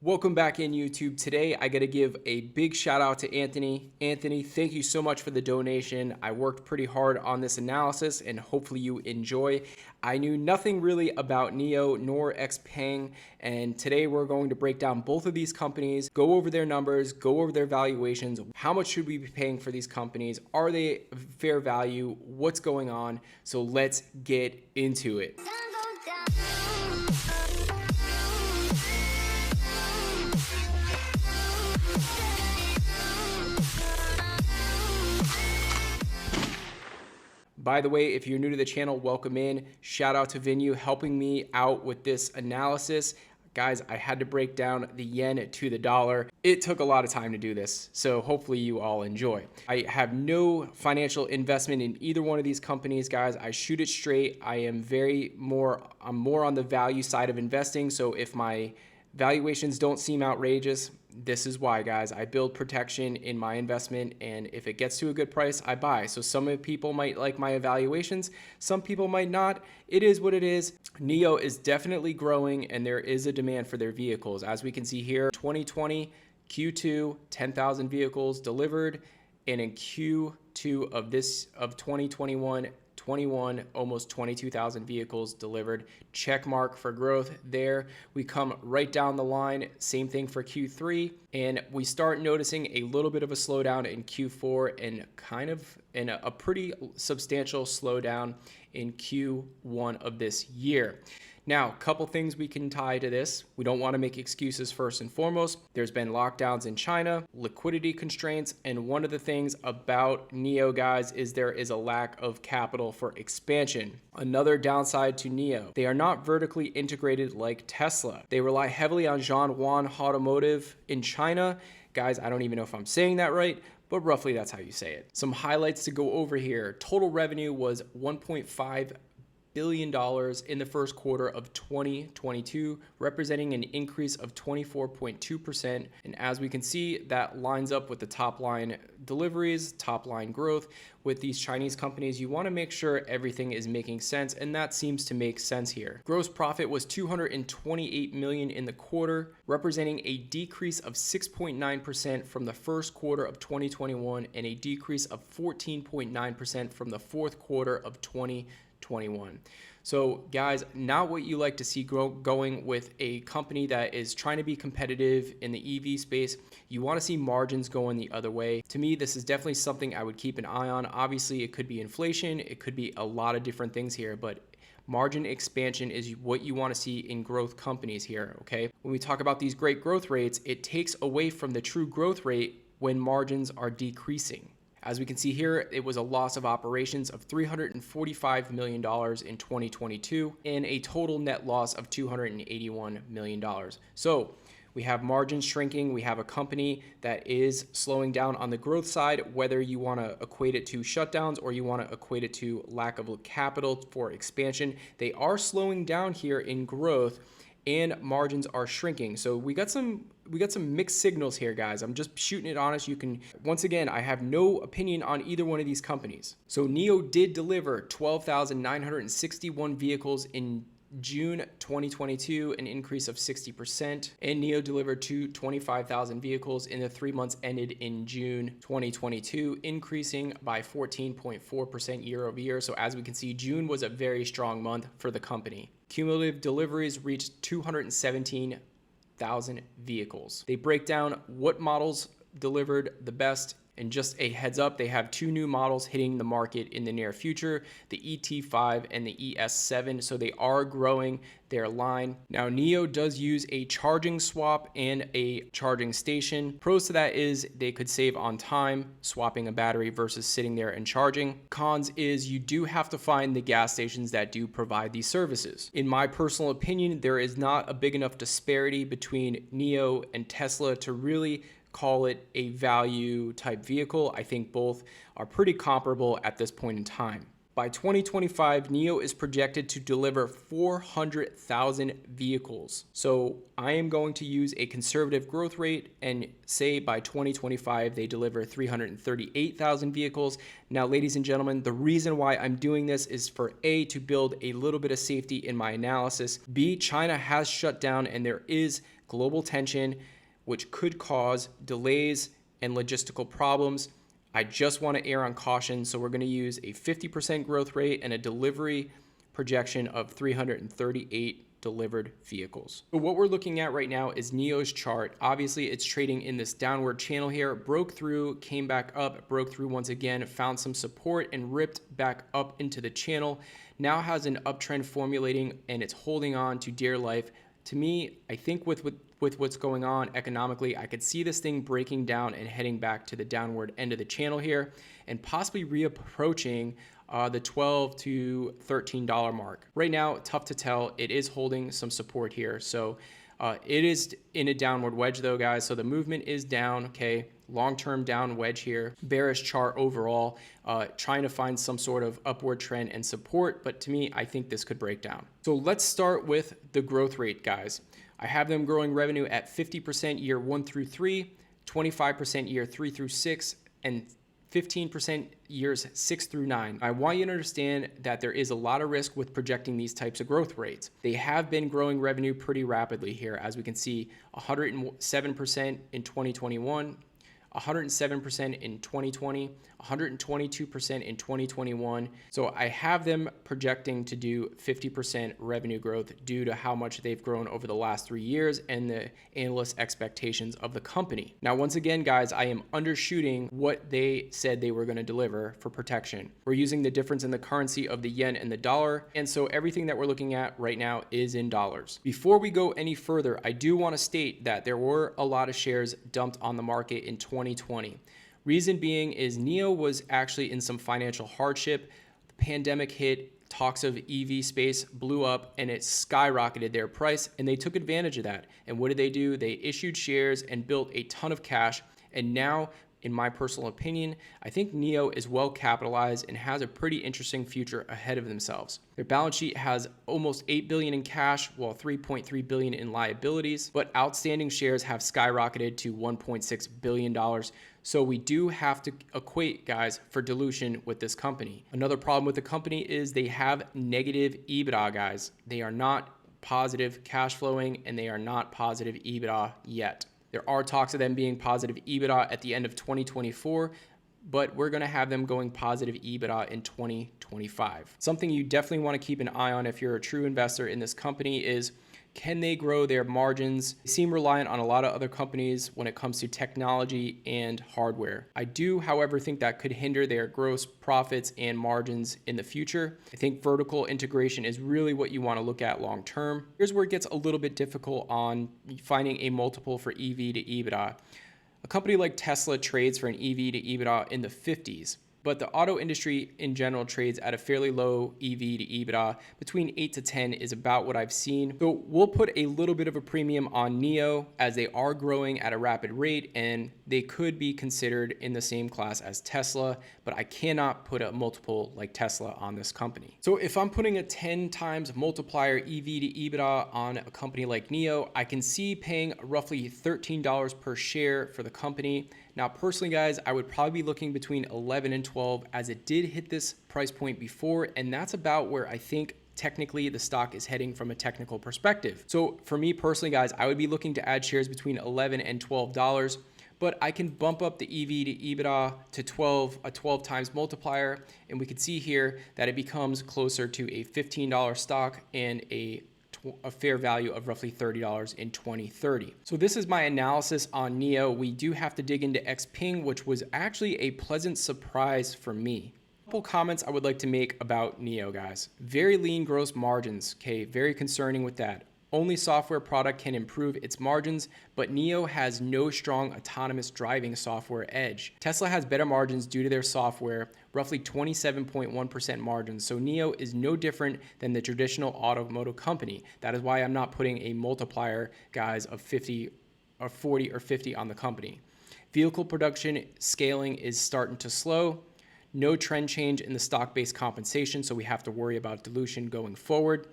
Welcome back in YouTube. Today, I got to give a big shout out to Anthony. Anthony, thank you so much for the donation. I worked pretty hard on this analysis and hopefully you enjoy. I knew nothing really about NIO nor XPENG, and today we're going to break down both of these companies, go over their numbers, go over their valuations. How much should we be paying for these companies? Are they fair value? What's going on? So let's get into it. By the way, if you're new to the channel, welcome in. Shout out to Vinyu helping me out with this analysis. Guys, I had to break down the yen to the dollar. It took a lot of time to do this, so hopefully you all enjoy. I have no financial investment in either one of these companies, guys. I shoot it straight. I'm more on the value side of investing, so if my valuations don't seem outrageous, this is why, guys. I build protection in my investment, and if it gets to a good price, I buy. So some people might like my evaluations, some people might not. It is what it is. NIO is definitely growing, and there is a demand for their vehicles. As we can see here, 2020 Q2, 10,000 vehicles delivered, and in Q2 of 2021, almost 22,000 vehicles delivered. Check mark for growth there. We come right down the line, same thing for Q3, and we start noticing a little bit of a slowdown in Q4 and kind of in a pretty substantial slowdown in Q1 of this year. Now, a couple things we can tie to this. We don't want to make excuses first and foremost. There's been lockdowns in China, liquidity constraints, and one of the things about NIO, guys, is there is a lack of capital for expansion. Another downside to NIO, they are not vertically integrated like Tesla. They rely heavily on Zhonghuan Automotive in China. Guys, I don't even know if I'm saying that right, but roughly that's how you say it. Some highlights to go over here. Total revenue was $1.5 billion in the first quarter of 2022, representing an increase of 24.2%. And as we can see, that lines up with the top line deliveries, top line growth. With these Chinese companies, you want to make sure everything is making sense, and that seems to make sense here. Gross profit was $228 million in the quarter, representing a decrease of 6.9% from the first quarter of 2021 and a decrease of 14.9% from the fourth quarter of 2021. So guys, not what you like to see going with a company that is trying to be competitive in the EV space. You want to see margins going the other way. To me, this is definitely something I would keep an eye on. Obviously, it could be inflation, it could be a lot of different things here, but margin expansion is what you want to see in growth companies here, okay? When we talk about these great growth rates, it takes away from the true growth rate when margins are decreasing. As we can see here, it was a loss of operations of $345 million in 2022 and a total net loss of $281 million. So we have margins shrinking. We have a company that is slowing down on the growth side, whether you want to equate it to shutdowns or you want to equate it to lack of capital for expansion. They are slowing down here in growth, and margins are shrinking. So we got some mixed signals here, guys. I'm just shooting it honest. You can, once again, I have no opinion on either one of these companies. So NIO did deliver 12,961 vehicles in June 2022, an increase of 60%, and NIO delivered 25,000 vehicles in the 3 months ended in June 2022, increasing by 14.4% year over year. So as we can see, June was a very strong month for the company. Cumulative deliveries reached 217,000 vehicles. They break down what models delivered the best. And just a heads up, they have two new models hitting the market in the near future, the ET5 and the ES7, so they are growing their line. Now, NIO does use a charging swap and a charging station. Pros to that is they could save on time swapping a battery versus sitting there and charging. Cons is you do have to find the gas stations that do provide these services. In my personal opinion, there is not a big enough disparity between NIO and Tesla to really call it a value type vehicle. I think both are pretty comparable at this point in time. By 2025, NIO is projected to deliver 400,000 vehicles. So I am going to use a conservative growth rate and say by 2025, they deliver 338,000 vehicles. Now, ladies and gentlemen, the reason why I'm doing this is for A, to build a little bit of safety in my analysis. B, China has shut down and there is global tension, which could cause delays and logistical problems. I just want to err on caution, so we're going to use a 50% growth rate and a delivery projection of 338 delivered vehicles. So what we're looking at right now is NIO's chart. Obviously, it's trading in this downward channel here, broke through, came back up, broke through once again, found some support and ripped back up into the channel. Now has an uptrend formulating and it's holding on to dear life. To me, I think with what's going on economically, I could see this thing breaking down and heading back to the downward end of the channel here and possibly reapproaching the $12 to $13 mark. Right now, tough to tell. It is holding some support here. So it is in a downward wedge though, guys. So the movement is down, okay? Long-term down wedge here. Bearish chart overall, trying to find some sort of upward trend and support. But to me, I think this could break down. So let's start with the growth rate, guys. I have them growing revenue at 50% year 1 through 3, 25% year 3 through 6, and 15% years 6 through 9. I want you to understand that there is a lot of risk with projecting these types of growth rates. They have been growing revenue pretty rapidly here, as we can see 107% in 2021, 107% in 2020, 122% in 2021. So I have them projecting to do 50% revenue growth due to how much they've grown over the last 3 years and the analyst expectations of the company. Now, once again, guys, I am undershooting what they said they were going to deliver for protection. We're using the difference in the currency of the yen and the dollar. And so everything that we're looking at right now is in dollars. Before we go any further, I do want to state that there were a lot of shares dumped on the market in 2020. Reason being is NIO was actually in some financial hardship. The pandemic hit, talks of EV space blew up and it skyrocketed their price and they took advantage of that. And what did they do? They issued shares and built a ton of cash. And now, in my personal opinion, I think NIO is well capitalized and has a pretty interesting future ahead of themselves. Their balance sheet has almost $8 billion in cash, while $3.3 billion in liabilities, but outstanding shares have skyrocketed to $1.6 billion. So we do have to equate, guys, for dilution with this company. Another problem with the company is they have negative EBITDA, guys. They are not positive cash flowing and they are not positive EBITDA yet. There are talks of them being positive EBITDA at the end of 2024, but we're going to have them going positive EBITDA in 2025. Something you definitely want to keep an eye on if you're a true investor in this company is, can they grow their margins? They seem reliant on a lot of other companies when it comes to technology and hardware. I do, however, think that could hinder their gross profits and margins in the future. I think vertical integration is really what you want to look at long term. Here's where it gets a little bit difficult on finding a multiple for EV to EBITDA. A company like Tesla trades for an EV to EBITDA in the 50s. But the auto industry in general trades at a fairly low EV to EBITDA. Between 8 to 10 is about what I've seen. So we'll put a little bit of a premium on NIO as they are growing at a rapid rate and they could be considered in the same class as Tesla, but I cannot put a multiple like Tesla on this company. So if I'm putting a 10 times multiplier EV to EBITDA on a company like NIO, I can see paying roughly $13 per share for the company. Now, personally, guys, I would probably be looking between 11 and 12 as it did hit this price point before, and that's about where I think technically the stock is heading from a technical perspective. So for me personally, guys, I would be looking to add shares between 11 and $12, but I can bump up the EV to EBITDA to 12, a 12 times multiplier, and we can see here that it becomes closer to a $15 stock and a fair value of roughly $30 in 2030. So this is my analysis on NIO. We do have to dig into XPENG, which was actually a pleasant surprise for me. A couple comments I would like to make about NIO, guys. Very lean gross margins, okay, very concerning with that. Only software product can improve its margins, but NIO has no strong autonomous driving software edge. Tesla has better margins due to their software, roughly 27.1% margins. So NIO is no different than the traditional automotive company. That is why I'm not putting a multiplier, guys, of 50 or 40 or 50 on the company. Vehicle production scaling is starting to slow. No trend change in the stock-based compensation, so we have to worry about dilution going forward.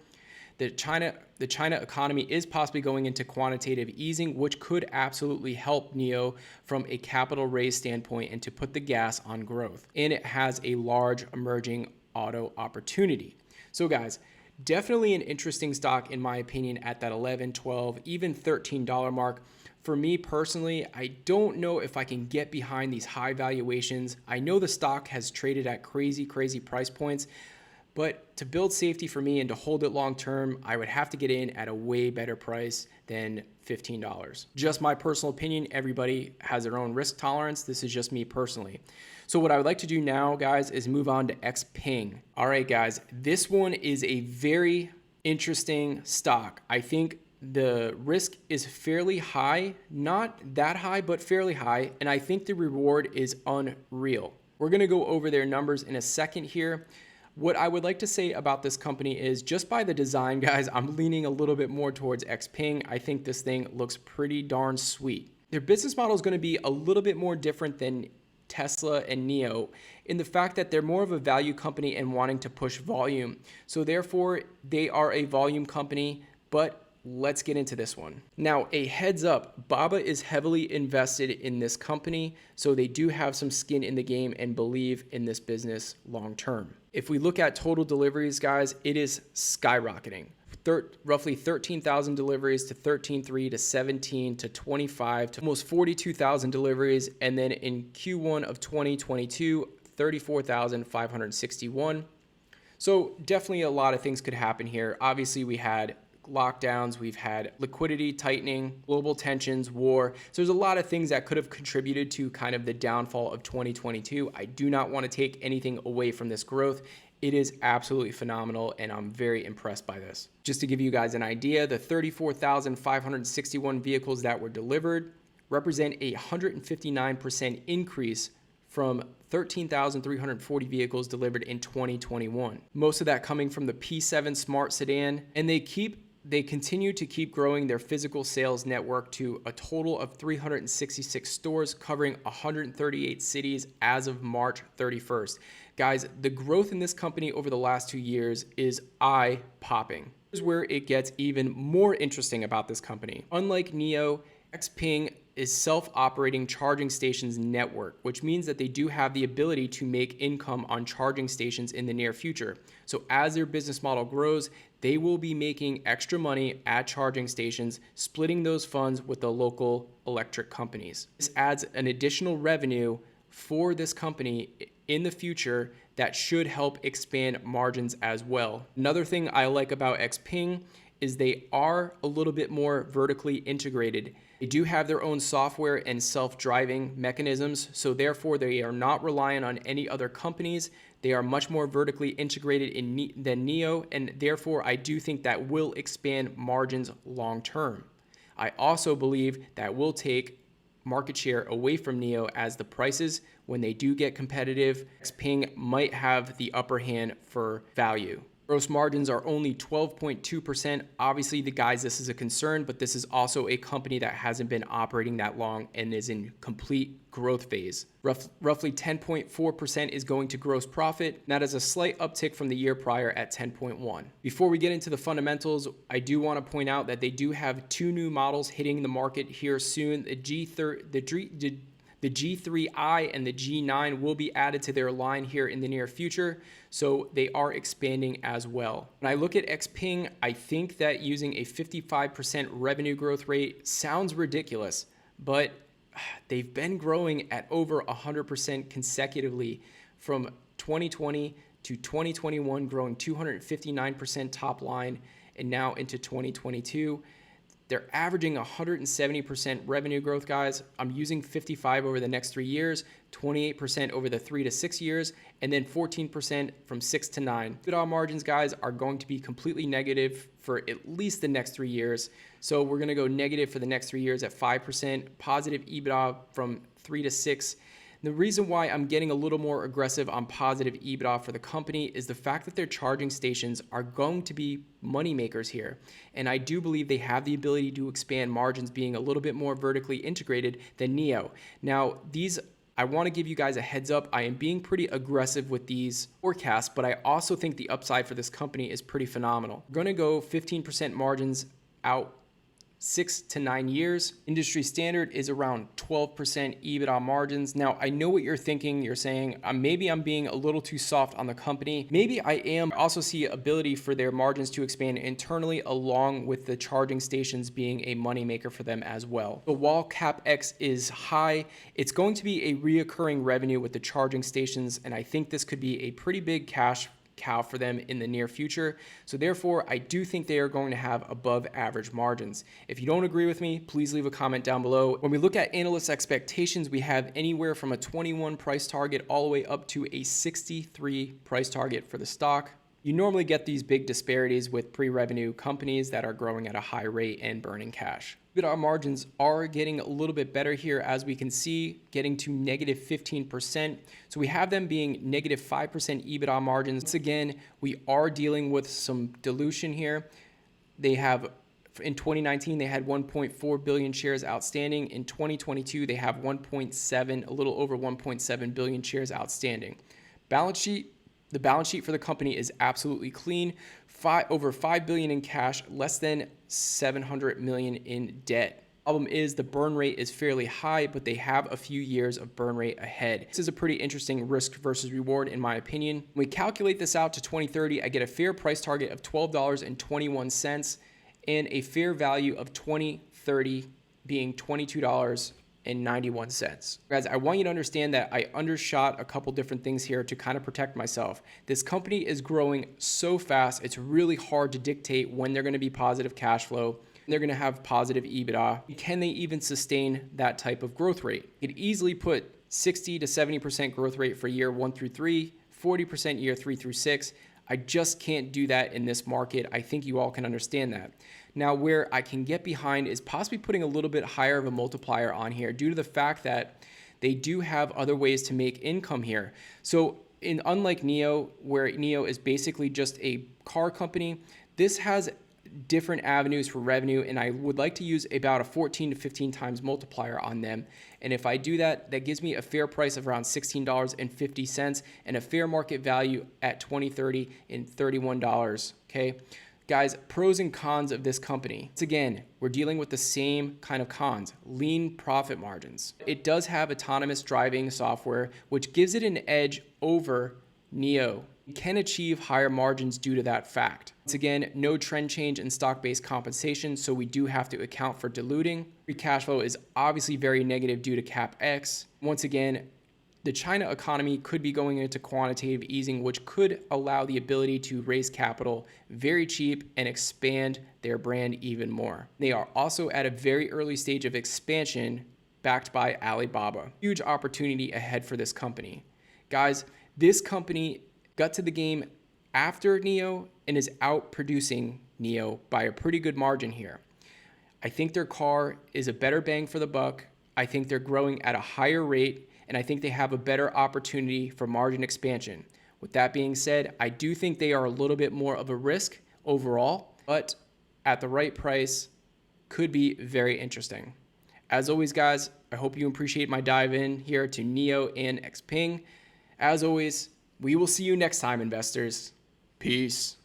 The China economy is possibly going into quantitative easing, which could absolutely help NIO from a capital raise standpoint and to put the gas on growth. And it has a large emerging auto opportunity. So guys, Definitely an interesting stock in my opinion at that $11, $12, even $13 mark. For me personally, I don't know if I can get behind these high valuations. I know the stock has traded at crazy price points, but to build safety for me and to hold it long term, I would have to get in at a way better price than $15. Just my personal opinion. Everybody has their own risk tolerance. This is just me personally. So what I would like to do now, guys, is move on to XPENG. All right, guys, this one is a very interesting stock. I think the risk is fairly high, not that high, but fairly high. And I think the reward is unreal. We're going to go over their numbers in a second here. What I would like to say about this company is just by the design, guys, I'm leaning a little bit more towards XPENG. I think this thing looks pretty darn sweet. Their business model is going to be a little bit more different than Tesla and NIO in the fact that they're more of a value company and wanting to push volume. So therefore, they are a volume company, but let's get into this one. Now, a heads up, Baba is heavily invested in this company, so they do have some skin in the game and believe in this business long term. If we look at total deliveries, guys, it is skyrocketing. Roughly 13,000 deliveries to 13.3 to 17 to 25 to almost 42,000 deliveries. And then in Q1 of 2022, 34,561. So definitely a lot of things could happen here. Obviously, we had lockdowns, we've had liquidity tightening, global tensions, war. So there's a lot of things that could have contributed to kind of the downfall of 2022. I do not want to take anything away from this growth. It is absolutely phenomenal, and I'm very impressed by this. Just to give you guys an idea, the 34,561 vehicles that were delivered represent a 159% increase from 13,340 vehicles delivered in 2021. Most of that coming from the P7 Smart Sedan, and they continue to keep growing their physical sales network to a total of 366 stores covering 138 cities as of March 31st. Guys, the growth in this company over the last 2 years is eye-popping. Here's where it gets even more interesting about this company. Unlike NIO, XPENG is self-operating charging stations network, which means that they do have the ability to make income on charging stations in the near future. So as their business model grows, they will be making extra money at charging stations, splitting those funds with the local electric companies. This adds an additional revenue for this company in the future that should help expand margins as well. Another thing I like about XPENG is they are a little bit more vertically integrated. They do have their own software and self-driving mechanisms, so therefore they are not reliant on any other companies. They are much more vertically integrated than NIO, and therefore I do think that will expand margins long term. I also believe that will take market share away from NIO as the prices, when they do get competitive, XPENG might have the upper hand for value. Gross margins are only 12.2%. Obviously, this is a concern, but this is also a company that hasn't been operating that long and is in complete growth phase. Roughly 10.4% is going to gross profit. That is a slight uptick from the year prior at 10.1. Before we get into the fundamentals, I do want to point out that they do have 2 new models hitting the market here soon. The G3i and the G9 will be added to their line here in the near future, so they are expanding as well. When I look at XPENG, I think that using a 55% revenue growth rate sounds ridiculous, but they've been growing at over 100% consecutively from 2020 to 2021, growing 259% top line, and now into 2022. They're averaging 170% revenue growth, guys. I'm using 55 over the next 3 years, 28% over the 3 to 6 years, and then 14% from 6 to 9. EBITDA margins, guys, are going to be completely negative for at least the next 3 years. So we're going to go negative for the next 3 years at 5%, positive EBITDA from 3 to 6. The reason why I'm getting a little more aggressive on positive EBITDA for the company is the fact that their charging stations are going to be money makers here. And I do believe they have the ability to expand margins being a little bit more vertically integrated than NIO. Now, I want to give you guys a heads up. I am being pretty aggressive with these forecasts, but I also think the upside for this company is pretty phenomenal. We're going to go 15% margins out 6 to 9 years. Industry standard is around 12% EBITDA margins. Now, I know what you're thinking. You're saying, maybe I'm being a little too soft on the company. Maybe I am. I also see ability for their margins to expand internally, along with the charging stations being a moneymaker for them as well. So while CapEx is high, it's going to be a reoccurring revenue with the charging stations, and I think this could be a pretty big cash cow for them in the near future. So therefore, I do think they are going to have above average margins. If you don't agree with me, please leave a comment down below. When we look at analyst expectations, we have anywhere from a 21 price target all the way up to a 63 price target for the stock. You normally get these big disparities with pre-revenue companies that are growing at a high rate and burning cash. But our margins are getting a little bit better here, as we can see, getting to negative 15%. So we have them being negative 5% EBITDA margins. Once again, we are dealing with some dilution here. They have, in 2019, they had 1.4 billion shares outstanding. In 2022, they have 1.7, a little over 1.7 billion shares outstanding. Balance sheet. The balance sheet for the company is absolutely clean. Over $5 billion in cash, less than $700 million in debt. Problem is the burn rate is fairly high, but they have a few years of burn rate ahead. This is a pretty interesting risk versus reward in my opinion. When we calculate this out to 2030, I get a fair price target of $12.21 and a fair value of 2030 being $22.91. Guys, I want you to understand that I undershot a couple different things here to kind of protect myself. This company is growing so fast, it's really hard to dictate when they're going to be positive cash flow. They're going to have positive EBITDA. Can they even sustain that type of growth rate? You could easily put 60 to 70% growth rate for year 1 through 3, 40% year 3 through 6. I just can't do that in this market. I think you all can understand that. Now, where I can get behind is possibly putting a little bit higher of a multiplier on here due to the fact that they do have other ways to make income here. So unlike NIO, where NIO is basically just a car company, this has different avenues for revenue, and I would like to use about a 14 to 15 times multiplier on them. And if I do that, that gives me a fair price of around $16.50 and a fair market value at 2030 in $31. Okay, guys, pros and cons of this company. Once again, we're dealing with the same kind of cons: lean profit margins. It does have autonomous driving software, which gives it an edge over NIO. You can achieve higher margins due to that fact. Once again, no trend change in stock-based compensation, so we do have to account for diluting. Free cash flow is obviously very negative due to CapEx. Once again, the China economy could be going into quantitative easing, which could allow the ability to raise capital very cheap and expand their brand even more. They are also at a very early stage of expansion backed by Alibaba. Huge opportunity ahead for this company. Guys, this company got to the game after NIO and is outproducing NIO by a pretty good margin here. I think their car is a better bang for the buck. I think they're growing at a higher rate, and I think they have a better opportunity for margin expansion. With that being said, I do think they are a little bit more of a risk overall, but at the right price could be very interesting. As always, guys, I hope you appreciate my dive in here to NIO and XPENG. As always, we will see you next time, investors. Peace.